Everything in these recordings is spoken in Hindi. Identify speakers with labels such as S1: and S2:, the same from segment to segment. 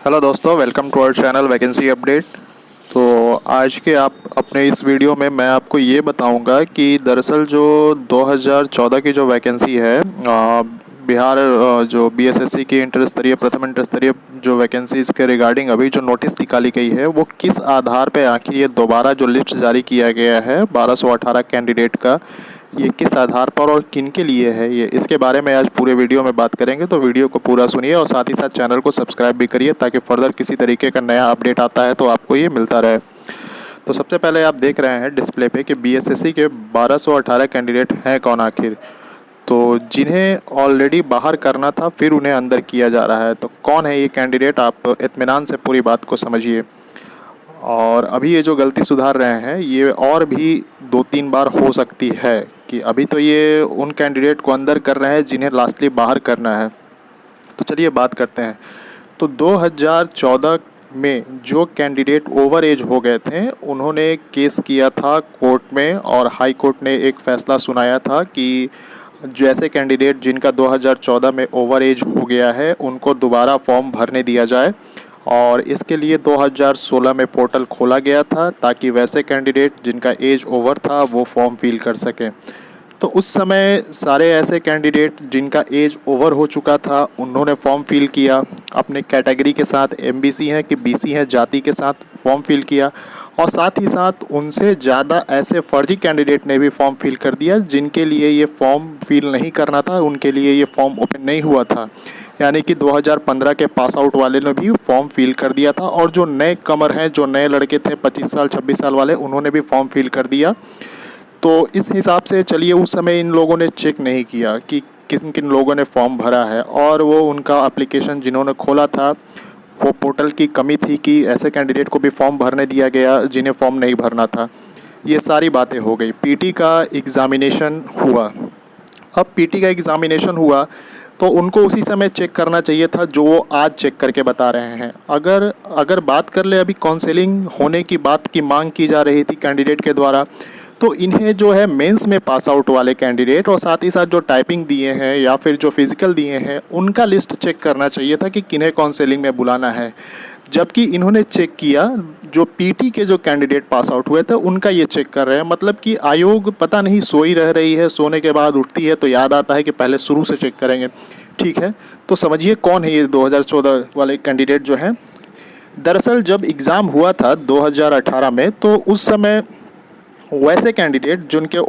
S1: हेलो दोस्तों, welcome to our channel vacancy update. तो आज के आप अपने इस वीडियो में मैं आपको ये बताऊंगा कि दरअसल जो 2014 की जो वैकेंसी है बिहार जो बीएसएससी की इंटर स्तरीय प्रथम इंटर स्तरीय जो वैकेंसीज़ के रिगार्डिंग अभी जो नोटिस निकाली गई है वो किस आधार पे आखिर ये दोबारा जो लिस्ट जारी किया गया है 1218 कैंडिडेट का, ये किस आधार पर और किन के लिए है, ये इसके बारे में आज पूरे वीडियो में बात करेंगे। तो वीडियो को पूरा सुनिए और साथ ही साथ चैनल को सब्सक्राइब भी करिए ताकि फर्दर किसी तरीके का नया अपडेट आता है तो आपको ये मिलता रहे। तो सबसे पहले आप देख रहे हैं डिस्प्ले पे कि बीएसएससी के 1218 कैंडिडेट हैं कौन आखिर, तो जिन्हें ऑलरेडी बाहर करना था फिर उन्हें अंदर किया जा रहा है। तो कौन है ये कैंडिडेट, आप इत्मीनान से पूरी बात को समझिए। और अभी ये जो गलती सुधार रहे हैं ये और भी 2-3 बार हो सकती है कि अभी तो ये उन कैंडिडेट को अंदर कर रहे हैं जिन्हें लास्टली बाहर करना है। तो चलिए बात करते हैं। तो 2014 में जो कैंडिडेट ओवर एज हो गए थे उन्होंने केस किया था कोर्ट में और हाई कोर्ट ने एक फ़ैसला सुनाया था कि जैसे कैंडिडेट जिनका 2014 में ओवर एज हो गया है उनको दोबारा फॉर्म भरने दिया जाए। और इसके लिए 2016 में पोर्टल खोला गया था ताकि वैसे कैंडिडेट जिनका एज ओवर था वो फॉर्म फिल कर सकें। तो उस समय सारे ऐसे कैंडिडेट जिनका एज ओवर हो चुका था उन्होंने फॉर्म फिल किया, अपने कैटेगरी के साथ एमबीसी हैं कि बीसी हैं जाति के साथ फॉर्म फिल किया। और साथ ही साथ उनसे ज़्यादा ऐसे फर्जी कैंडिडेट ने भी फॉर्म फिल कर दिया जिनके लिए ये फॉर्म फिल नहीं करना था, उनके लिए ये फॉर्म ओपन नहीं हुआ था। यानी कि 2015 के पास आउट वाले ने भी फॉर्म फिल कर दिया था और जो नए कमर हैं, जो नए लड़के थे 25 साल 26 साल वाले, उन्होंने भी फॉर्म फिल कर दिया। तो इस हिसाब से चलिए उस समय इन लोगों ने चेक नहीं किया कि किन किन लोगों ने फॉर्म भरा है और वो उनका एप्लीकेशन जिन्होंने खोला था वो पोर्टल की कमी थी कि ऐसे कैंडिडेट को भी फॉर्म भरने दिया गया जिन्हें फॉर्म नहीं भरना था। ये सारी बातें हो गई। पीटी का एग्ज़ामिनेशन हुआ। अब पीटी का एग्ज़ामिनेशन हुआ तो उनको उसी समय चेक करना चाहिए था जो वो आज चेक करके बता रहे हैं। अगर बात कर ले, अभी काउंसलिंग होने की बात की मांग की जा रही थी कैंडिडेट के द्वारा, तो इन्हें जो है मेंस में पास आउट वाले कैंडिडेट और साथ ही साथ जो टाइपिंग दिए हैं या फिर जो फिज़िकल दिए हैं उनका लिस्ट चेक करना चाहिए था कि किन्हें काउंसलिंग में बुलाना है। जबकि इन्होंने चेक किया जो पीटी के जो कैंडिडेट पास आउट हुए थे उनका ये चेक कर रहे हैं। मतलब कि आयोग पता नहीं सोई रह रही है, सोने के बाद उठती है तो याद आता है कि पहले शुरू से चेक करेंगे। ठीक है, तो समझिए कौन है ये 2014 वाले कैंडिडेट जो हैं। दरअसल जब एग्ज़ाम हुआ था 2018 में तो उस समय वैसे कैंडिडेट जिनका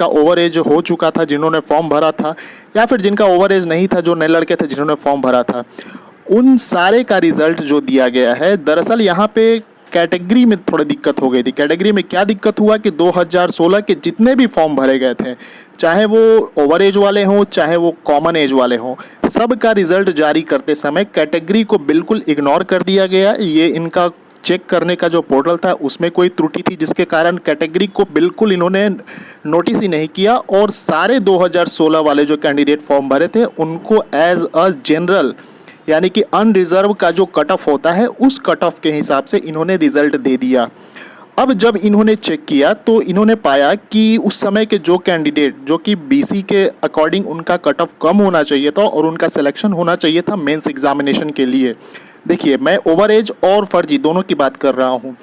S1: ओवर एज हो चुका था, जिन्होंने फॉर्म भरा था, या फिर जिनका ओवर एज नहीं था, जो नए लड़के थे जिन्होंने फॉर्म भरा था, उन सारे का रिज़ल्ट जो दिया गया है, दरअसल यहाँ पे कैटेगरी में थोड़ी दिक्कत हो गई थी। कैटेगरी में क्या दिक्कत हुआ कि 2016 के जितने भी फॉर्म भरे गए थे, चाहे वो ओवर एज वाले हों चाहे वो कॉमन एज वाले हों, सब का रिज़ल्ट जारी करते समय कैटेगरी को बिल्कुल इग्नोर कर दिया गया। ये इनका चेक करने का जो पोर्टल था उसमें कोई त्रुटि थी जिसके कारण कैटेगरी को बिल्कुल इन्होंने नोटिस ही नहीं किया और सारे 2016 वाले जो कैंडिडेट फॉर्म भरे थे उनको एज अ जनरल यानी कि अनरिजर्व का जो कट ऑफ होता है उस कट ऑफ के हिसाब से इन्होंने रिज़ल्ट दे दिया। अब जब इन्होंने चेक किया तो इन्होंने पाया कि उस समय के जो कैंडिडेट जो कि बीसी के अकॉर्डिंग उनका कट ऑफ कम होना चाहिए था और उनका सिलेक्शन होना चाहिए था मेंस एग्जामिनेशन के लिए। देखिए, मैं ओवर एज और फर्जी दोनों की बात कर रहा हूँ।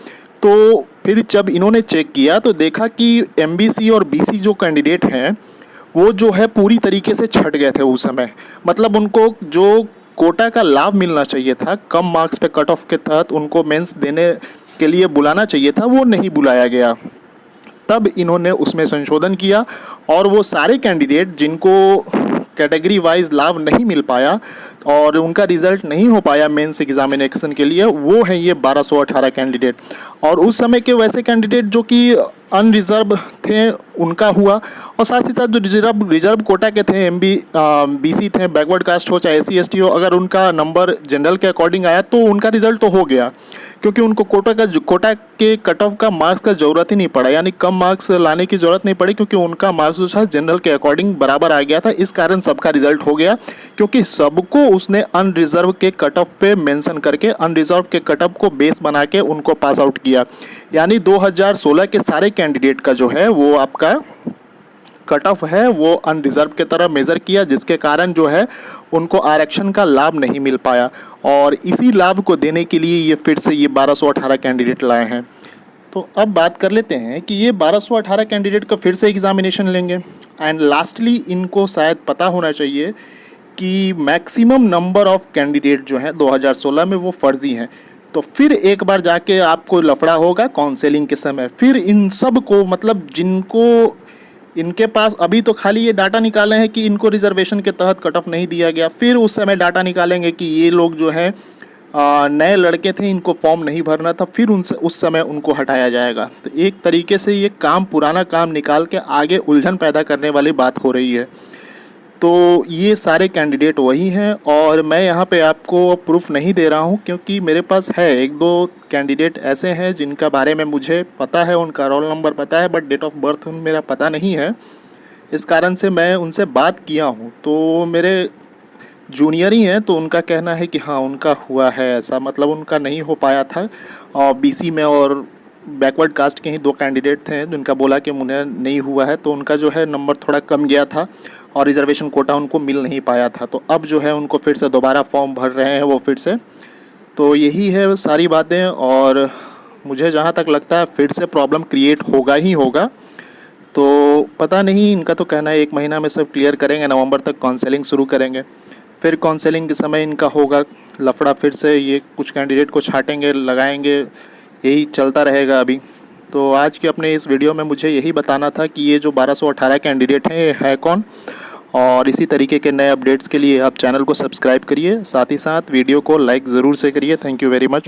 S1: तो फिर जब इन्होंने चेक किया तो देखा कि एमबीसी और बीसी जो कैंडिडेट हैं वो जो है पूरी तरीके से छट गए थे उस समय। मतलब उनको जो कोटा का लाभ मिलना चाहिए था, कम मार्क्स पे कट ऑफ के तहत उनको मेंस देने के लिए बुलाना चाहिए था, वो नहीं बुलाया गया। तब इन्होंने उसमें संशोधन किया और वो सारे कैंडिडेट जिनको कैटेगरी वाइज लाभ नहीं मिल पाया और उनका रिज़ल्ट नहीं हो पाया मेंस एग्जामिनेशन के लिए, वो हैं ये 1218 कैंडिडेट। और उस समय के वैसे कैंडिडेट जो कि अनरिजर्व थे उनका हुआ और साथ ही साथ जो रिजर्व कोटा के थे, बीसी थे, बैकवर्ड कास्ट हो चाहे एससी एसटी हो, अगर उनका नंबर जनरल के अकॉर्डिंग आया तो उनका रिज़ल्ट तो हो गया क्योंकि उनको कोटा के कट ऑफ का मार्क्स का ज़रूरत ही नहीं पड़ा, यानी कम मार्क्स लाने की ज़रूरत नहीं पड़ी क्योंकि उनका मार्क्स जो था जनरल के अकॉर्डिंग बराबर आ गया था। इस कारण सबका रिज़ल्ट हो गया क्योंकि सबको उसने अनरिजर्व के कट ऑफ पे मेंशन करके अनरिजर्व के कट ऑफ को बेस बना के उनको पास आउट किया। यानी 2016 के सारे कैंडिडेट का जो है वो आपका कट ऑफ है वो अनरिजर्व की तरह मेज़र किया, जिसके कारण जो है उनको आरक्षण का लाभ नहीं मिल पाया। और इसी लाभ को देने के लिए ये फिर से ये 1218 कैंडिडेट लाए हैं। तो अब बात कर लेते हैं कि ये 1218 कैंडिडेट का फिर से एग्ज़ामिनेशन लेंगे। एंड लास्टली इनको शायद पता होना चाहिए कि मैक्सिमम नंबर ऑफ़ कैंडिडेट जो हैं 2016 में वो फर्जी हैं। तो फिर एक बार जाके आपको लफड़ा होगा काउंसलिंग के समय। फिर इन सब को मतलब जिनको इनके पास अभी तो खाली ये डाटा निकाले हैं कि इनको रिजर्वेशन के तहत कट ऑफ नहीं दिया गया, फिर उस समय डाटा निकालेंगे कि ये लोग जो है नए लड़के थे, इनको फॉर्म नहीं भरना था, फिर उनसे उस समय उनको हटाया जाएगा। तो एक तरीके से ये काम पुराना काम निकाल के आगे उलझन पैदा करने वाली बात हो रही है। तो ये सारे कैंडिडेट वही हैं और मैं यहाँ पे आपको प्रूफ नहीं दे रहा हूँ क्योंकि मेरे पास है एक दो कैंडिडेट ऐसे हैं जिनका बारे में मुझे पता है, उनका रोल नंबर पता है, बट डेट ऑफ बर्थ मेरा पता नहीं है। इस कारण से मैं उनसे बात किया हूँ। तो मेरे जूनियर ही हैं, तो उनका कहना है कि हाँ उनका हुआ है ऐसा, मतलब उनका नहीं हो पाया था। और बीसी में और बैकवर्ड कास्ट के ही 2 कैंडिडेट थे जिनका बोला कि मुझे नहीं हुआ है, तो उनका जो है नंबर थोड़ा कम गया था और रिजर्वेशन कोटा उनको मिल नहीं पाया था। तो अब जो है उनको फिर से दोबारा फॉर्म भर रहे हैं वो फिर से। तो यही है सारी बातें और मुझे जहाँ तक लगता है फिर से प्रॉब्लम क्रिएट होगा ही होगा। तो पता नहीं, इनका तो कहना है 1 महीना में सब क्लियर करेंगे, नवंबर तक काउंसलिंग शुरू करेंगे। फिर काउंसलिंग के समय इनका होगा लफड़ा, फिर से ये कुछ कैंडिडेट को छांटेंगे, लगाएंगे, यही चलता रहेगा अभी। तो आज के अपने इस वीडियो में मुझे यही बताना था कि ये जो 1218 कैंडिडेट हैं ये है कौन। और इसी तरीके के नए अपडेट्स के लिए आप चैनल को सब्सक्राइब करिए, साथ ही साथ वीडियो को लाइक ज़रूर से करिए। Thank you very much.